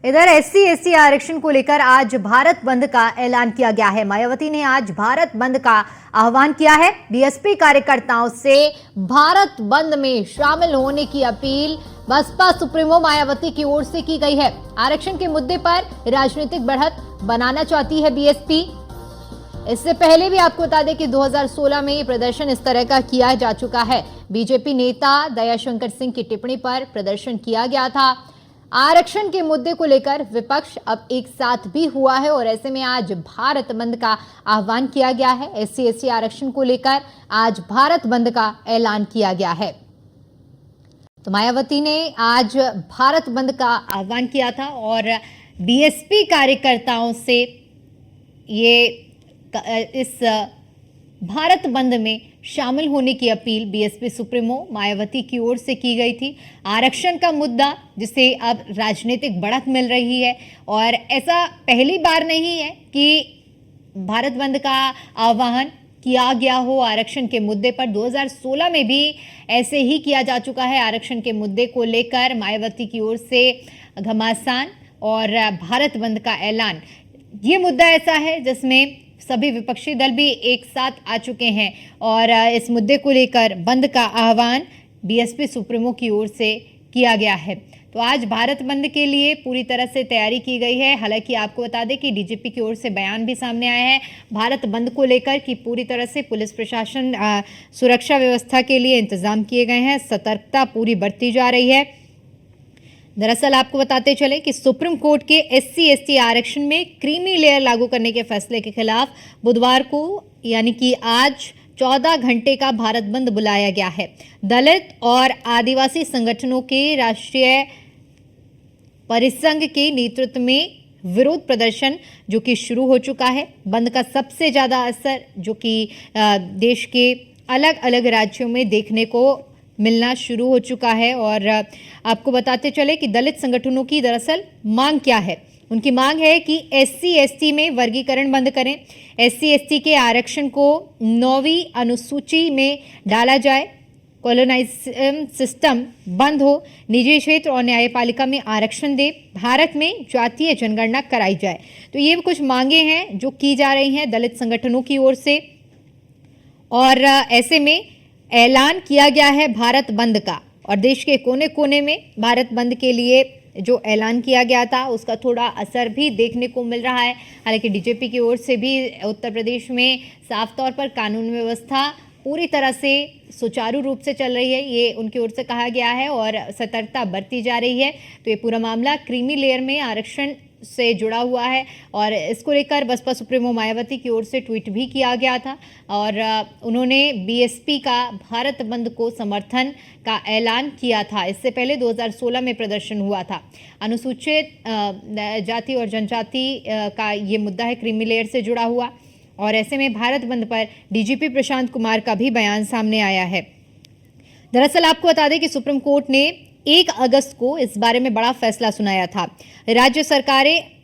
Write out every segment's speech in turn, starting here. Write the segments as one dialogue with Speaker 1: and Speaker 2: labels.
Speaker 1: इधर SC ST आरक्षण को लेकर आज भारत बंद का ऐलान किया गया है। मायावती ने आज भारत बंद का आह्वान किया है। बीएसपी कार्यकर्ताओं से भारत बंद में शामिल होने की अपील बसपा सुप्रीमो मायावती की ओर से की गई है। आरक्षण के मुद्दे पर राजनीतिक बढ़त बनाना चाहती है बीएसपी। इससे पहले भी आपको बता दें कि 2016 में ये प्रदर्शन इस तरह का किया जा चुका है। बीजेपी नेता दयाशंकर सिंह की टिप्पणी पर प्रदर्शन किया गया था। आरक्षण के मुद्दे को लेकर विपक्ष अब एक साथ भी हुआ है और ऐसे में आज भारत बंद का आह्वान किया गया है। एससी एसटी आरक्षण को लेकर आज भारत बंद का ऐलान किया गया है। तो मायावती ने आज भारत बंद का आह्वान किया था और बीएसपी कार्यकर्ताओं से ये इस भारत बंद में शामिल होने की अपील बीएसपी सुप्रीमो मायावती की ओर से की गई थी। आरक्षण का मुद्दा जिसे अब राजनीतिक बढ़त मिल रही है और ऐसा पहली बार नहीं है कि भारत बंद का आह्वान किया गया हो आरक्षण के मुद्दे पर। 2016 में भी ऐसे ही किया जा चुका है। आरक्षण के मुद्दे को लेकर मायावती की ओर से घमासान और भारत बंद का ऐलान। ये मुद्दा ऐसा है जिसमें सभी विपक्षी दल भी एक साथ आ चुके हैं और इस मुद्दे को लेकर बंद का आह्वान बीएसपी सुप्रीमो की ओर से किया गया है। तो आज भारत बंद के लिए पूरी तरह से तैयारी की गई है। हालांकि आपको बता दें कि डीजीपी की ओर से बयान भी सामने आया है भारत बंद को लेकर कि पूरी तरह से पुलिस प्रशासन सुरक्षा व्यवस्था के लिए इंतजाम किए गए हैं। सतर्कता पूरी बरती जा रही है। दरअसल आपको बताते चले कि सुप्रीम कोर्ट के एससी एसटी आरक्षण में क्रीमी लेयर लागू करने के फैसले के खिलाफ बुधवार को यानी कि आज 14 घंटे का भारत बंद बुलाया गया है। दलित और आदिवासी संगठनों के राष्ट्रीय परिसंघ के नेतृत्व में विरोध प्रदर्शन जो कि शुरू हो चुका है। बंद का सबसे ज्यादा असर जो कि देश के अलग अलग राज्यों में देखने को मिलना शुरू हो चुका है। और आपको बताते चले कि दलित संगठनों की दरअसल मांग क्या है। उनकी मांग है कि एससी एसटी में वर्गीकरण बंद करें, एससी एसटी के आरक्षण को 9वीं अनुसूची में डाला जाए, कॉलोनाइजेशन सिस्टम बंद हो, निजी क्षेत्र और न्यायपालिका में आरक्षण दे, भारत में जातीय जनगणना कराई जाए। तो ये कुछ मांगे हैं जो की जा रही हैं दलित संगठनों की ओर से और ऐसे में ऐलान किया गया है भारत बंद का। और देश के कोने कोने में भारत बंद के लिए जो ऐलान किया गया था उसका थोड़ा असर भी देखने को मिल रहा है। हालांकि डीजीपी की ओर से भी उत्तर प्रदेश में साफ तौर पर कानून व्यवस्था पूरी तरह से सुचारू रूप से चल रही है, ये उनकी ओर से कहा गया है और सतर्कता बरती जा रही है। तो ये पूरा मामला क्रीमी लेयर में आरक्षण से जुड़ा हुआ है और इसको लेकर बसपा सुप्रीमो मायावती की ओर से ट्वीट भी किया गया था और उन्होंने बीएसपी का भारत बंद को समर्थन का ऐलान किया था। इससे पहले 2016 में प्रदर्शन हुआ था। अनुसूचित जाति और जनजाति का ये मुद्दा है क्रीमी लेयर से जुड़ा हुआ और ऐसे में भारत बंद पर डीजीपी प्रशांत कुमार का भी बयान सामने आया है। दरअसल आपको बता दें कि सुप्रीम कोर्ट ने 1 अगस्त को इस बारे में बड़ा फैसला सुनाया था। राज्य सरकारें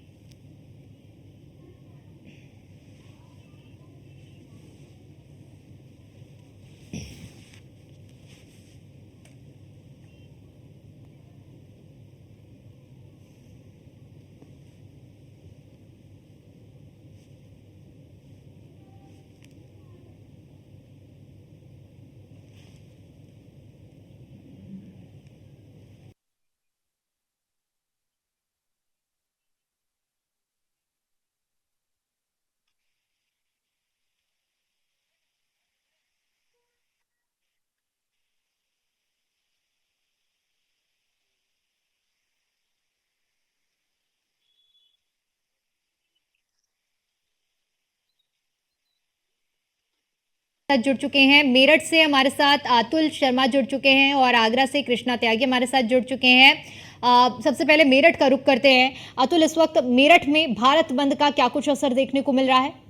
Speaker 1: जुड़ चुके हैं। मेरठ से हमारे साथ अतुल शर्मा जुड़ चुके हैं और आगरा से कृष्णा त्यागी हमारे साथ जुड़ चुके हैं। सबसे पहले मेरठ का रुख करते हैं। अतुल, इस वक्त मेरठ में भारत बंद का क्या कुछ असर देखने को मिल रहा है?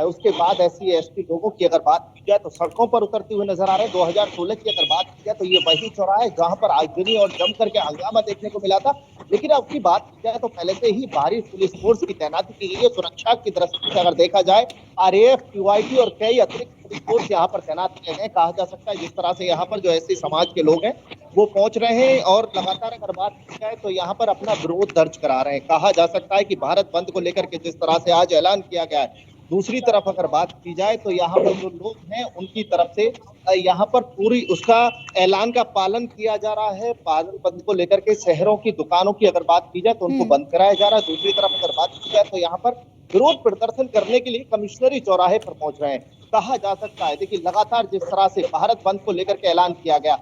Speaker 2: उसके बाद एससी एसटी लोगों की अगर बात की जाए तो सड़कों पर उतरते हुए नजर आ रहे हैं। 2016 की अगर बात की जाए तो ये वही चौराहा है जहां पर आगजनी और जम करके हंगामा देखने को मिला था। लेकिन अब की बात की जाए तो पहले से ही भारी पुलिस फोर्स की तैनाती की गई है। सुरक्षा की दृष्टि से अगर देखा जाए आरएएफ, पीवाईटी और कई अतिरिक्त पुलिस फोर्स यहाँ पर तैनात किए गए। कहा जा सकता है जिस तरह से यहाँ पर जो एससी समाज के लोग हैं वो पहुंच रहे हैं और लगातार अगर बात की जाए तो यहाँ पर अपना विरोध दर्ज करा रहे हैं। कहा जा सकता है कि भारत बंद को लेकर के जिस तरह से आज ऐलान किया गया है, दूसरी तरफ अगर बात की जाए तो यहाँ पर जो लोग हैं उनकी तरफ से यहाँ पर पूरी उसका ऐलान का पालन किया जा रहा है। भारत बंद को लेकर के शहरों की दुकानों की अगर बात की जाए तो उनको बंद कराया जा रहा है। दूसरी तरफ अगर बात की जाए तो यहाँ पर विरोध प्रदर्शन करने के लिए कमिश्नरी चौराहे पर पहुंच रहे हैं। कहा जा सकता है देखिए लगातार जिस तरह से भारत बंद को लेकर के ऐलान किया गया,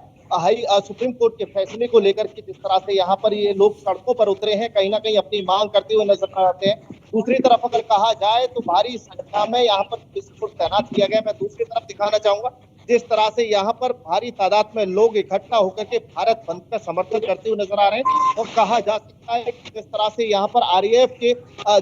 Speaker 2: सुप्रीम कोर्ट के फैसले को लेकर के जिस तरह से यहाँ पर ये लोग सड़कों पर उतरे हैं, कहीं ना कहीं अपनी मांग करते हुए नजर आते हैं। दूसरी तरफ अगर कहा जाए तो भारी संख्या में यहाँ पर पुलिस फोर्स तैनात किया गया। मैं दूसरी तरफ दिखाना चाहूंगा जिस तरह से यहाँ पर भारी तादाद में लोग इकट्ठा होकर के भारत बंद का समर्थन करते हुए नजर आ रहे हैं। और कहा जा सकता है कि जिस तरह से यहाँ पर आरएएफ के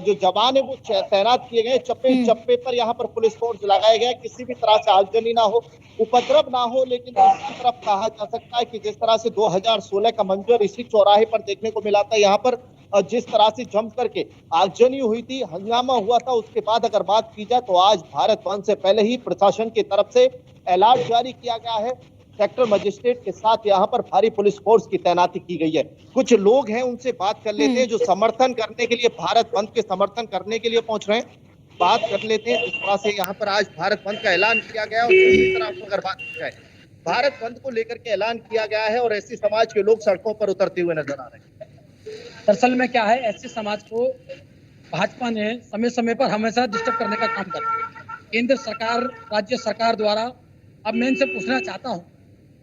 Speaker 2: जो जवान है वो तैनात किए गए, चप्पे चप्पे पर यहाँ पर पुलिस फोर्स लगाए गए, किसी भी तरह से आगजनी ना हो, उपद्रव ना हो। लेकिन दूसरी तरफ कहा जा सकता है कि जिस तरह से 2016 का मंजर इसी चौराहे पर देखने को मिला था, यहाँ पर जिस तरह से जम करके आगजनी हुई थी, हंगामा हुआ था, उसके बाद अगर बात की जाए तो आज भारत बंद से पहले ही प्रशासन की तरफ से अलर्ट जारी किया गया है। सेक्टर मजिस्ट्रेट के साथ यहाँ पर भारी पुलिस फोर्स की तैनाती की गई है। कुछ लोग हैं उनसे बात कर लेते हैं जो समर्थन करने के लिए, भारत बंद के समर्थन करने के लिए पहुंच रहे हैं। बात कर लेते हैं जिस तरह से यहाँ पर आज भारत बंद का ऐलान किया गया और दूसरी तरफ अगर बात की जाए भारत बंद को लेकर के ऐलान किया गया है और एससी समाज के लोग सड़कों पर उतरते हुए नजर आ रहे हैं।
Speaker 3: दरअसल में क्या है, एससी समाज को भाजपा ने समय समय पर हमेशा डिस्टर्ब करने का काम किया। केंद्र सरकार, राज्य सरकार द्वारा, अब मैं इनसे पूछना चाहता हूं,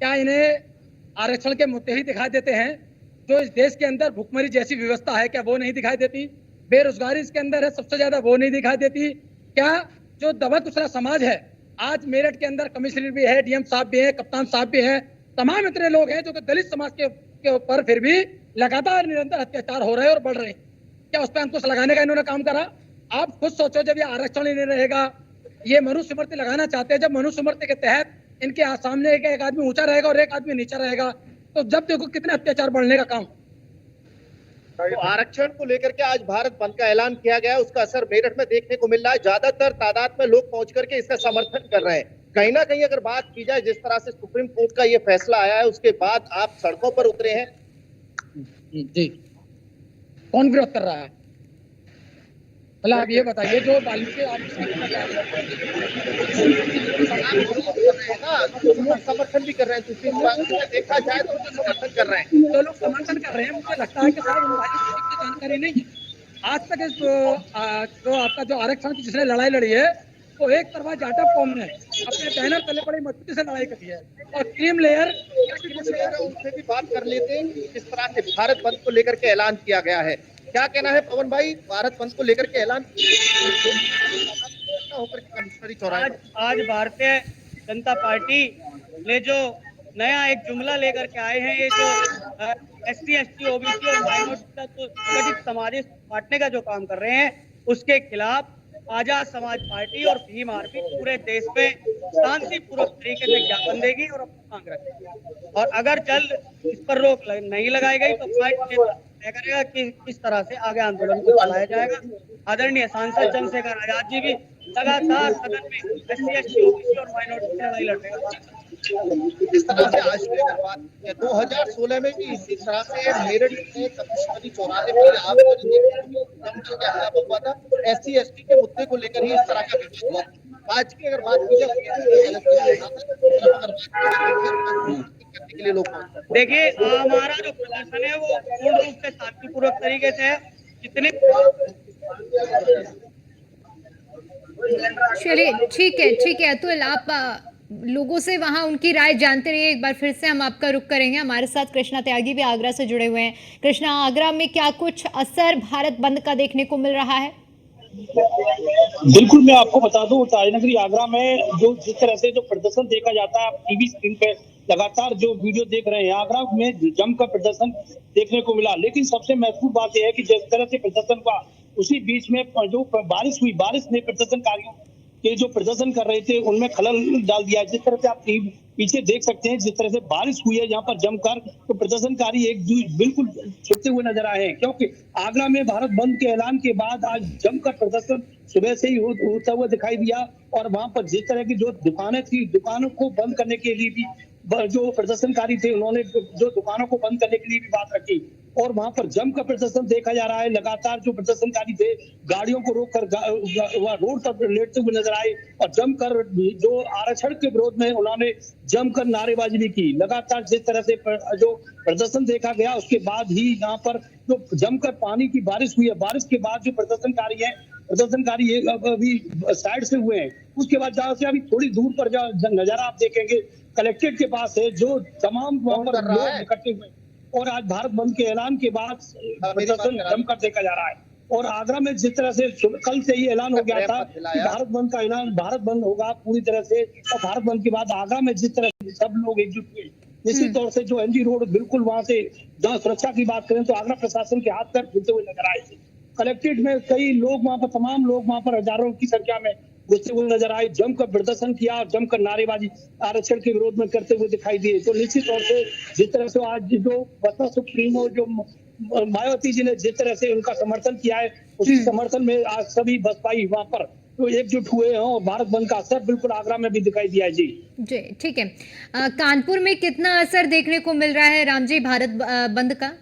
Speaker 3: क्या इन्हें आरक्षण के मुद्दे ही दिखाई देते हैं? जो इस देश के अंदर भुखमरी जैसी व्यवस्था है, क्या वो नहीं दिखाई देती? बेरोजगारी इसके अंदर है सबसे ज्यादा, वो नहीं दिखाई देती? क्या जो दबा कुचला समाज है, आज मेरठ के अंदर कमिश्नर भी है, डीएम साहब भी है, कप्तान साहब भी है, तमाम इतने लोग हैं जो कि दलित समाज के ऊपर फिर भी लगातार निरंतर अत्याचार हो रहे हैं और बढ़ रहे हैं। क्या उस पर अंकुश लगाने का इन्होंने काम करा? आप खुद सोचो, जब ये आरक्षण ही नहीं रहेगा, ये मनुस्मृति लगाना चाहते हैं, जब मनुस्मृति के तहत इनके सामने एक आदमी ऊंचा रहेगा और एक आदमी नीचा रहेगा, तो जब देखो कितने अत्याचार बढ़ने का काम।
Speaker 2: तो आरक्षण को लेकर के आज भारत बंद का ऐलान किया गया, उसका असर मेरठ में देखने को मिल रहा है। ज्यादातर तादाद में लोग पहुंच करके इसका समर्थन कर रहे हैं। कहीं ना कहीं अगर बात की जाए जिस तरह से सुप्रीम कोर्ट का ये फैसला आया है, उसके बाद आप सड़कों पर उतरे हैं।
Speaker 3: जी, कौन विरोध कर रहा है? भला आप ये बताइए, जो वाल्मीकि
Speaker 2: समर्थन भी कर रहे हैं, सुप्रीम कोर्ट में देखा जाए तो उनको समर्थन कर रहे हैं,
Speaker 3: तो लोग समर्थन कर रहे हैं। मुझे लगता है कि शायद उन भाइयों को जानकारी नहीं है। आज तक इस जो आपका जो आरक्षण की जिसने लड़ाई लड़ी है, वो एक तरफा जाटा कौम ने अपने बैनर तले बड़ी मजबूती से लड़ाई करी है। और क्रीम लेयर
Speaker 2: उनसे भी बात कर लेते हैं किस तरह से भारत बंद को लेकर के ऐलान किया गया है। क्या कहना है पवन भाई, भारत बंद को लेकर के ऐलान होकर कमिश्नरी चौराहे?
Speaker 4: आज भारतीय जनता पार्टी ने जो नया एक जुमला लेकर के आए हैं, ये जो SC/ST OBC और माइनॉरिटी समाज बांटने का जो काम कर रहे हैं, उसके खिलाफ आजाद समाज पार्टी और भीम आर्मी पूरे देश में शांतिपूर्वक तरीके से ज्ञापन देगी और अपनी मांग रखेगी। और अगर जल्द इस पर रोक नहीं लगाई गई तो पार्टी तय करेगा कि किस तरह से आगे आंदोलन को चलाया जाएगा। आदरणीय सांसद चंद्रशेखर आजाद जी भी लगातार सदन में SC/ST OBC और माइनॉरिटी की लड़ाई लड़ रहे हैं।
Speaker 2: इस तरह से आज की अगर बात 2016 में भी इसी तरह से मेरठ में कमिश्नरी चौराहे पर हुआ था। SC/ST के मुद्दे को लेकर ही इस तरह का विवाद हुआ। आज की अगर बात की जाए के लिए लोग
Speaker 4: देखिए, हमारा जो प्रदर्शन है वो पूर्ण रूप से शांतिपूर्वक तरीके से है। जितने
Speaker 1: चलिए ठीक है अतुल, आप लोगों से वहां उनकी राय जानते रहिए। एक बार फिर से हम आपका रुख करेंगे। हमारे साथ कृष्णा त्यागी भी आगरा से जुड़े हुए हैं। कृष्णा, आगरा में क्या कुछ असर भारत बंद का देखने को मिल रहा है?
Speaker 5: बिल्कुल, मैं आपको बता दूं, ताजनगरी आगरा में जो जिस तरह से जो प्रदर्शन देखा जाता है, आप टीवी स्क्रीन पे लगातार जो वीडियो देख रहे हैं, आगरा में जमकर प्रदर्शन देखने को मिला। लेकिन सबसे महत्वपूर्ण बात यह है कि जिस तरह से प्रदर्शन हुआ, उसी बीच में जो बारिश हुई, बारिश ने प्रदर्शनकारियों के जो प्रदर्शन कर रहे थे उनमें खलल डाल दिया है। जिस तरह से आप पीछे देख सकते हैं, जिस तरह से बारिश हुई है यहाँ पर जमकर, तो प्रदर्शनकारी बिल्कुल छुपते हुए नजर आए हैं, क्योंकि आगरा में भारत बंद के ऐलान के बाद आज जमकर प्रदर्शन सुबह से ही होता हुआ दिखाई दिया। और वहां पर जिस तरह की जो दुकानें थी, दुकानों को बंद करने के लिए भी जो प्रदर्शनकारी थे उन्होंने जो दुकानों को बंद करने के लिए भी बात रखी। और वहां पर जमकर प्रदर्शन देखा जा रहा है। लगातार जो प्रदर्शनकारी थे गाड़ियों को रोककर रोड पर लेटते हुए नजर आए और जमकर जो आरक्षण के विरोध में उन्होंने जमकर नारेबाजी भी की। लगातार जिस तरह से जो प्रदर्शन देखा गया उसके बाद ही यहाँ पर जो जमकर पानी की बारिश हुई है, बारिश के बाद जो प्रदर्शनकारी अभी साइड से हुए हैं। उसके बाद जहाँ से अभी थोड़ी दूर पर नजारा आप देखेंगे कलेक्ट्रेट के पास है, जो तमाम वहां पर लोग इकट्ठे हुए। और आज भारत बंद के ऐलान के बाद प्रदर्शन जमकर देखा जा रहा है। और आगरा में जिस तरह से कल से ही ऐलान हो गया था कि भारत बंद का ऐलान, भारत बंद होगा पूरी तरह से, और भारत बंद के बाद आगरा में जिस तरह से सब लोग एकजुट हुए, निश्चित तौर से जो एमजी रोड बिल्कुल वहां से, जहाँ सुरक्षा की बात करें तो आगरा प्रशासन के हाथ पैर खुलते हुए नजर आए थे। कलेक्ट्रेट में कई लोग वहां पर, तमाम लोग वहां पर हजारों की संख्या में घुसते हुए नजर आए, जमकर प्रदर्शन किया और जमकर नारेबाजी आरक्षण के विरोध में करते हुए दिखाई दिए। तो निश्चित तौर से जिस तरह से आज जो बसपा सुप्रीमो जो मायावती जी ने जिस तरह से उनका समर्थन किया है, उसी समर्थन में आज सभी बसपाई वहां पर तो एकजुट हुए हैं और भारत बंद का असर बिल्कुल आगरा में भी दिखाई दिया है। जी
Speaker 1: ठीक है। कानपुर में कितना असर देखने को मिल रहा है राम जी भारत बंद का?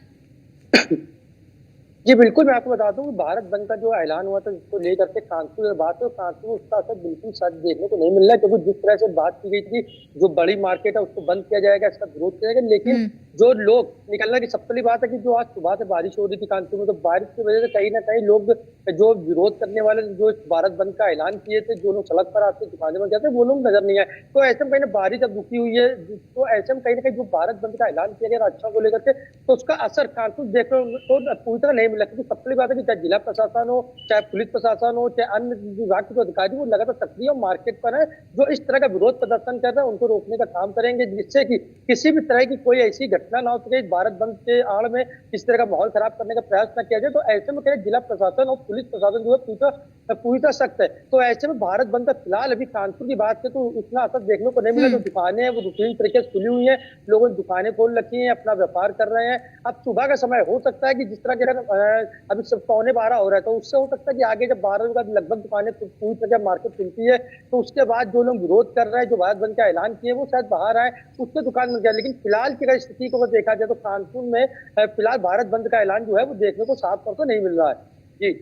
Speaker 6: जी बिल्कुल, मैं आपको बता दूं भारत बंद का जो ऐलान हुआ था जिसको लेकर के कानपुर में बात है, कानपुर में उसका असर बिल्कुल सच देखने को नहीं मिल रहा है, क्योंकि जिस तरह से बात की गई थी जो बड़ी मार्केट है उसको बंद किया जाएगा, इसका विरोध किया जाएगा, लेकिन जो लोग निकलना की सबसे बड़ी बात है कि जो आज सुबह से बारिश हो रही थी कानपुर में, तो बारिश की वजह से कहीं ना कहीं लोग जो विरोध करने वाले जो भारत बंद का ऐलान किए थे, जो लोग सड़क पर आते दुकानें में जाते वो लोग नजर नहीं आए। तो ऐसे में कहीं ना बारिश अब रुकी हुई है, तो ऐसे में कहीं ना कहीं जो भारत बंद का ऐलान किया गया रक्षा को लेकर के, तो उसका असर कानपुर देखने को पूरी तरह नहीं मिला। क्योंकि सबसे बड़ी बात है कि चाहे जिला प्रशासन हो, चाहे पुलिस प्रशासन हो, चाहे अन्य विभाग के जो अधिकारी, वो लगातार सक्रिय और मार्केट पर है, जो इस तरह का विरोध प्रदर्शन कर रहे हैं उनको रोकने का काम करेंगे, जिससे कि किसी भी तरह की कोई ऐसी घटना ना हो सके, भारत बंद के आड़ में किस तरह का माहौल खराब करने का प्रयास न किया जाए। तो ऐसे में कहीं जिला प्रशासन और पुलिस प्रशासन जो है पूरी तरह सख्त है। तो ऐसे में भारत बंद का फिलहाल अभी कानपुर की बात है तो उतना असर देखने को नहीं मिला। जो दुकानें हैं वो रूटीन तरीके से खुली हुई हैं, लोगों ने दुकानें खोल रखी हैं, अपना व्यापार कर रहे हैं। अब सुबह का समय हो सकता है कि जिस तरह के अभी सब 11:15 हो रहा है, तो उससे हो सकता है कि आगे जब 12 बजे लगभग दुकानें पूरी तरह मार्केट खुलती है, तो उसके बाद जो लोग विरोध कर रहे हैं, जो भारत बंद का ऐलान किए, वो शायद बाहर आए, उससे दुकान मिल जाए। लेकिन फिलहाल की अगर स्थिति को देखा जाए तो कानपुर में फिलहाल भारत बंद का ऐलान जो है वो देखने को साफ तौर पर नहीं मिल रहा है। जी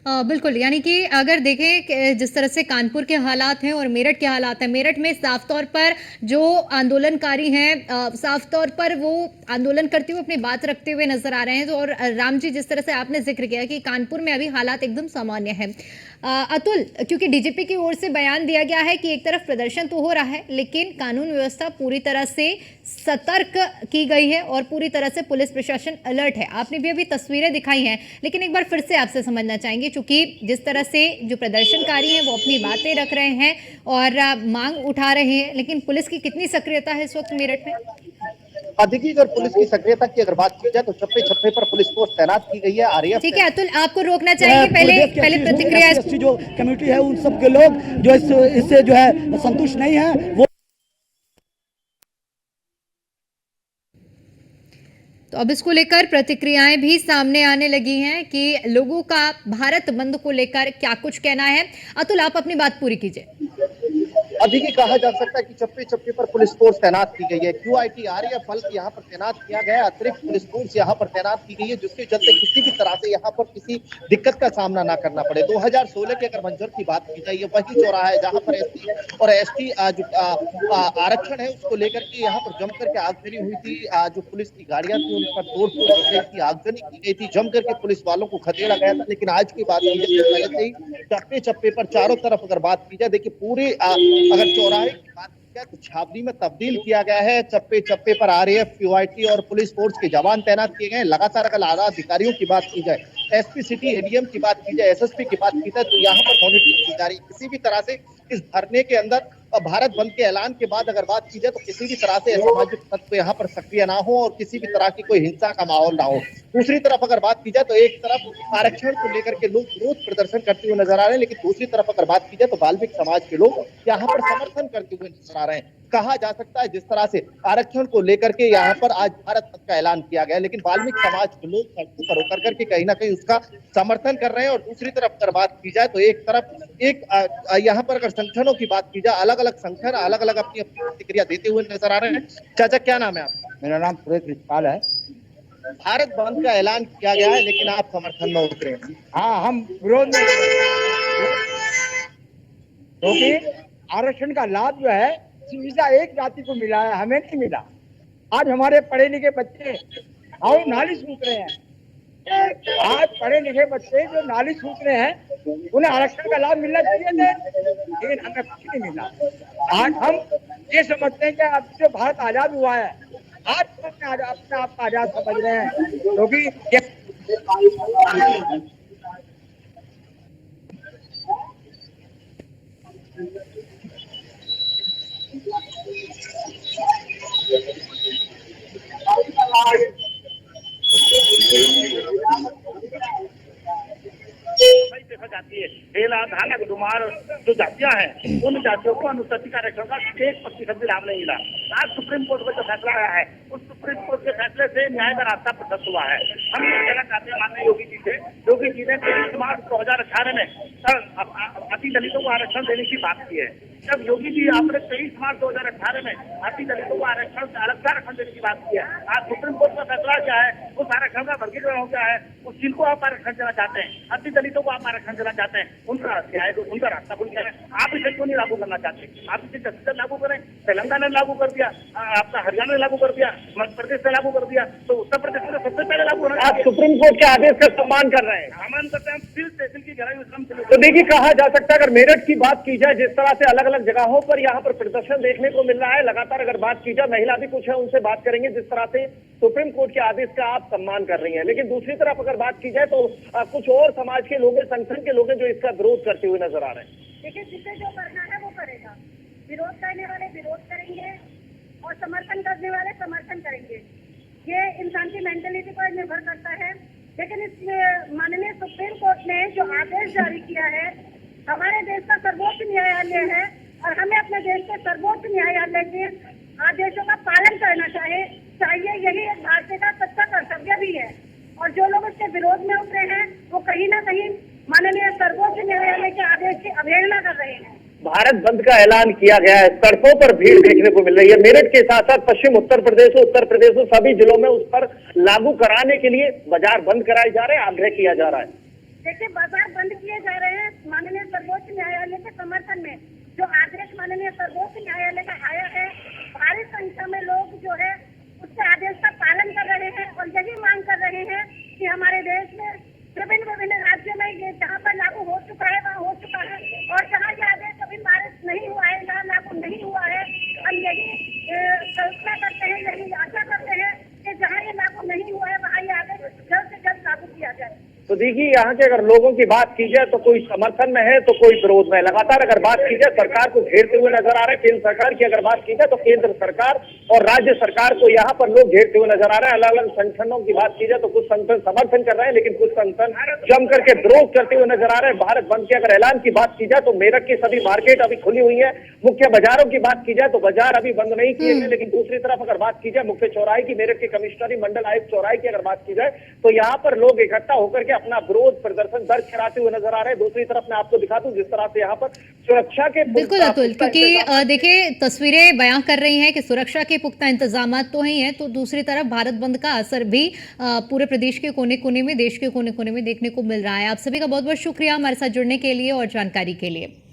Speaker 1: बिल्कुल, यानी कि अगर देखें कि जिस तरह से कानपुर के हालात हैं और मेरठ के हालात हैं, मेरठ में साफ तौर पर जो आंदोलनकारी हैं साफ तौर पर वो आंदोलन करते हुए अपनी बात रखते हुए नजर आ रहे हैं। तो और राम जी, जिस तरह से आपने जिक्र किया कि कानपुर में अभी हालात एकदम सामान्य है। अतुल, क्योंकि डीजीपी की ओर से बयान दिया गया है कि एक तरफ प्रदर्शन तो हो रहा है लेकिन कानून व्यवस्था पूरी तरह से सतर्क की गई है और पूरी तरह से पुलिस प्रशासन अलर्ट है। आपने भी अभी तस्वीरें दिखाई हैं, लेकिन एक बार फिर से आपसे समझना चाहेंगे, क्योंकि जिस तरह से जो प्रदर्शनकारी हैं वो अपनी बातें रख रहे हैं और मांग उठा रहे हैं, लेकिन पुलिस की कितनी सक्रियता है इस वक्त मेरठ में?
Speaker 2: देखिए, अगर पुलिस की सक्रियता की अगर बात की जाए तो चप्पे चप्पे पर पुलिस फोर्स तैनात की गई है। आरएएफ।
Speaker 1: ठीक है अतुल, आपको रोकना चाहेंगे, पहले प्रतिक्रिया।
Speaker 7: जो कम्युनिटी है उन सब के लोग जो इससे जो है संतुष्ट नहीं है, वो
Speaker 1: तो अब इसको लेकर प्रतिक्रियाएं भी सामने आने लगी हैं कि लोगों का भारत बंद को लेकर क्या कुछ कहना है। अतुल, आप अपनी बात पूरी कीजिए।
Speaker 2: देखिए, कहा जा सकता है कि चप्पे चप्पे पर पुलिस फोर्स तैनात की गई है। क्यूआईटी आरएएफ बल यहाँ पर तैनात किया गया है, अतिरिक्त पुलिस फोर्स यहाँ पर तैनात की गई है, जिसके चलते किसी भी तरह से यहाँ पर किसी दिक्कत का सामना ना करना पड़े। 2016 के अगर मंजर की बात की जाए, ये वही चौराहा है जहाँ पर एसटी और एसटी आरक्षण है उसको लेकर के यहाँ पर जम करके आगजनी हुई थी। जो पुलिस की गाड़ियां थी उन पर तोड़फोड़ की गई थी, आगजनी की गई थी, जम करके पुलिस वालों को खदेड़ा गया था। लेकिन आज की बात की जाए पहले से ही चप्पे चप्पे पर चारों तरफ अगर बात की जाए, देखिए पूरे अगर चौराहे की बात की जाए तो छावनी में तब्दील किया गया है। चप्पे चप्पे पर आरएएफ, क्यूआईटी और पुलिस फोर्स के जवान तैनात किए गए। लगातार अगर आला अधिकारियों की बात की जाए, एसपी सिटी एडीएम की बात की जाए, एसएसपी की बात की जाए, तो यहाँ पर मॉनिटरिंग की जा रही है। किसी भी तरह से इस धरने के अंदर भारत बंद के ऐलान के बाद अगर बात की जाए तो किसी भी तरह से असामाजिक तत्व यहाँ पर सक्रिय ना हो और किसी भी तरह की कोई हिंसा का माहौल ना हो। दूसरी तरफ अगर बात की जाए तो एक तरफ आरक्षण को लेकर के लोग विरोध प्रदर्शन करते हुए नजर आ रहे हैं, लेकिन दूसरी तरफ अगर बात की जाए तो वाल्मीकि समाज के लोग यहाँ पर समर्थन करते हुए नजर आ रहे हैं। कहा जा सकता है जिस तरह से आरक्षण को लेकर के यहाँ पर आज भारत बंद का ऐलान किया गया, लेकिन वाल्मीकि समाज के लोग सड़कों पर उतर करके कहीं ना कहीं उसका समर्थन कर रहे हैं। और दूसरी तरफ अगर बात की जाए तो एक तरफ यहाँ पर अगर संगठनों की बात की जाए, अलग अलग संगठन अलग अलग अपनी अपनी प्रतिक्रिया देते हुए नजर आ रहे हैं। चाचा क्या नाम है आपका?
Speaker 8: मेरा नाम सुरेश विशाल है।
Speaker 2: भारत बंद का ऐलान किया गया है लेकिन आप समर्थन में उतरे हैं।
Speaker 8: हाँ, हम विरोध में, क्योंकि आरक्षण का लाभ जो है सीधा एक जाति को मिला है, हमें नहीं मिला। आज हमारे पढ़े लिखे बच्चे और नाली सूख रहे हैं। आज पढ़े लिखे बच्चे जो नाली सूख रहे हैं उन्हें आरक्षण का लाभ मिलना चाहिए थे, लेकिन हमें कुछ नहीं मिला। आज हम ये समझते हैं कि अब जो भारत आजाद हुआ है, आज तो अपने आप को आजाद समझ रहे हैं, क्योंकि
Speaker 5: देखा जाती है हेला धाना गुमार जो जातियां हैं उन जातियों को अनुसूचित आरक्षण का 1% भी लाभ नहीं मिला। आज सुप्रीम कोर्ट में जो फैसला आया है उस सुप्रीम कोर्ट के फैसले से न्याय का रास्ता प्रशस्त हुआ है। हम ये कहना चाहते हैं माननीय योगी जी से, योगी जी ने 23 मार्च 2018 में अति दलितों को आरक्षण देने की बात की है। जब योगी जी आपने 23 मार्च 2018 में अति दलितों को आरक्षण देने की बात की है, आज सुप्रीम कोर्ट का फैसला क्या है, उस आरक्षण का वर्गीकरण हो गया है। उस जिनको आप आरक्षण देना चाहते हैं, अति दलितों को आप आरक्षण देना चाहते हैं, उनका न्याय उनका रास्ता खुल गया है। आप इसे क्यों नहीं लागू करना चाहते? आप इसे छत्तीसगढ़ लागू करें, तेलंगाना ने लागू कर दिया, आपका हरियाणा ने लागू कर दिया, मध्य प्रदेश ने लागू कर दिया, तो उत्तर प्रदेश में सबसे पहले लागू होना।
Speaker 6: आप सुप्रीम कोर्ट के आदेश का सम्मान कर रहे हैं।
Speaker 5: सम्मान करते हैं, फिर तहसील की गहराई में श्रम
Speaker 6: तो देखिए, कहा जा सकता है अगर मेरठ की बात की जाए, जिस तरह से अलग अलग जगहों पर यहाँ पर प्रदर्शन देखने को मिल रहा है लगातार, अगर बात की जाए, महिला भी कुछ है उनसे बात करेंगे, जिस तरह से सुप्रीम कोर्ट के आदेश का आप सम्मान कर रही हैं। लेकिन दूसरी तरफ अगर बात की जाए तो कुछ और समाज के लोग, संगठन के लोग जो इसका विरोध करते हुए नजर आ रहे हैं।
Speaker 9: देखिए, जिसे जो करना है वो करेगा। विरोध करने वाले विरोध करेंगे और समर्थन करने वाले समर्थन करेंगे। ये इंसान की मेंटलिटी पर निर्भर करता है। लेकिन इस माननीय सुप्रीम कोर्ट ने जो आदेश जारी किया है, हमारे देश का सर्वोच्च न्यायालय है और हमें अपने देश के सर्वोच्च न्यायालय के आदेशों का पालन करना चाहिए। यही एक भारतीय का सच्चा कर्तव्य भी है। और जो लोग इसके विरोध में उतरे हैं वो कहीं ना कहीं माननीय सर्वोच्च न्यायालय के आदेश की अवहेलना कर रहे हैं।
Speaker 6: भारत बंद का ऐलान किया गया है, सड़कों पर भीड़ देखने को मिल रही है। मेरठ के साथ साथ पश्चिम उत्तर प्रदेश सभी जिलों में उस पर लागू कराने के लिए बाजार बंद कराए जा रहे हैं, आग्रह किया जा रहा है।
Speaker 9: देखिए, बाजार बंद किए जा रहे हैं माननीय सर्वोच्च न्यायालय के समर्थन में। जो आदेश माननीय सर्वोच्च न्यायालय का आया है, भारी संख्या में लोग जो है उसके आदेश का पालन कर रहे हैं और यही मांग कर रहे हैं कि हमारे देश में विभिन्न राज्यों में ये जहाँ पर लागू हो चुका है वहाँ हो चुका है, और जहाँ ये आदेश अभी पारित नहीं हुआ है, जहाँ लागू नहीं हुआ है, हम यही कल्पना करते हैं, यही आशा करते हैं कि जहाँ ये लागू नहीं हुआ है वहाँ ये आदेश जल्द से जल्द लागू किया जाए।
Speaker 6: तो देखिए, यहाँ के अगर लोगों की बात की जाए तो कोई समर्थन में है तो कोई विरोध में है। लगातार अगर बात की जाए सरकार को घेरते हुए नजर आ रहे हैं। केंद्र सरकार की अगर बात की जाए तो केंद्र सरकार और राज्य सरकार को यहाँ पर लोग घेरते हुए नजर आ रहे हैं। अलग अलग संगठनों की बात की जाए तो कुछ संगठन समर्थन कर रहे हैं, लेकिन कुछ संगठन जम करके विरोध करते हुए नजर आ रहे हैं। भारत बंद के अगर ऐलान की बात की जाए तो मेरठ की सभी मार्केट अभी खुली हुई है। मुख्य बाजारों की बात की जाए तो बाजार अभी बंद नहीं किए गए, लेकिन दूसरी तरफ अगर बात की जाए मुख्य चौराहे की, मेरठ के कमिश्नरी मंडल आयुक्त चौराहे की अगर बात की जाए तो यहाँ पर लोग इकट्ठा होकर के अपना विरोध प्रदर्शन दर्ज कराते हुए नजर आ रहे हैं। दूसरी तरफ मैं आपको दिखा दूं जिस तरह से यहाँ पर सुरक्षा के
Speaker 1: बिल्कुल अतुल, क्योंकि देखिए तस्वीरें बयां कर रही हैं कि सुरक्षा के पुख्ता इंतजाम तो ही हैं, तो दूसरी तरफ भारत बंद का असर भी पूरे प्रदेश के कोने कोने में, देश के कोने कोने में देखने को मिल रहा है। आप सभी का बहुत बहुत शुक्रिया हमारे साथ जुड़ने के लिए और जानकारी के लिए।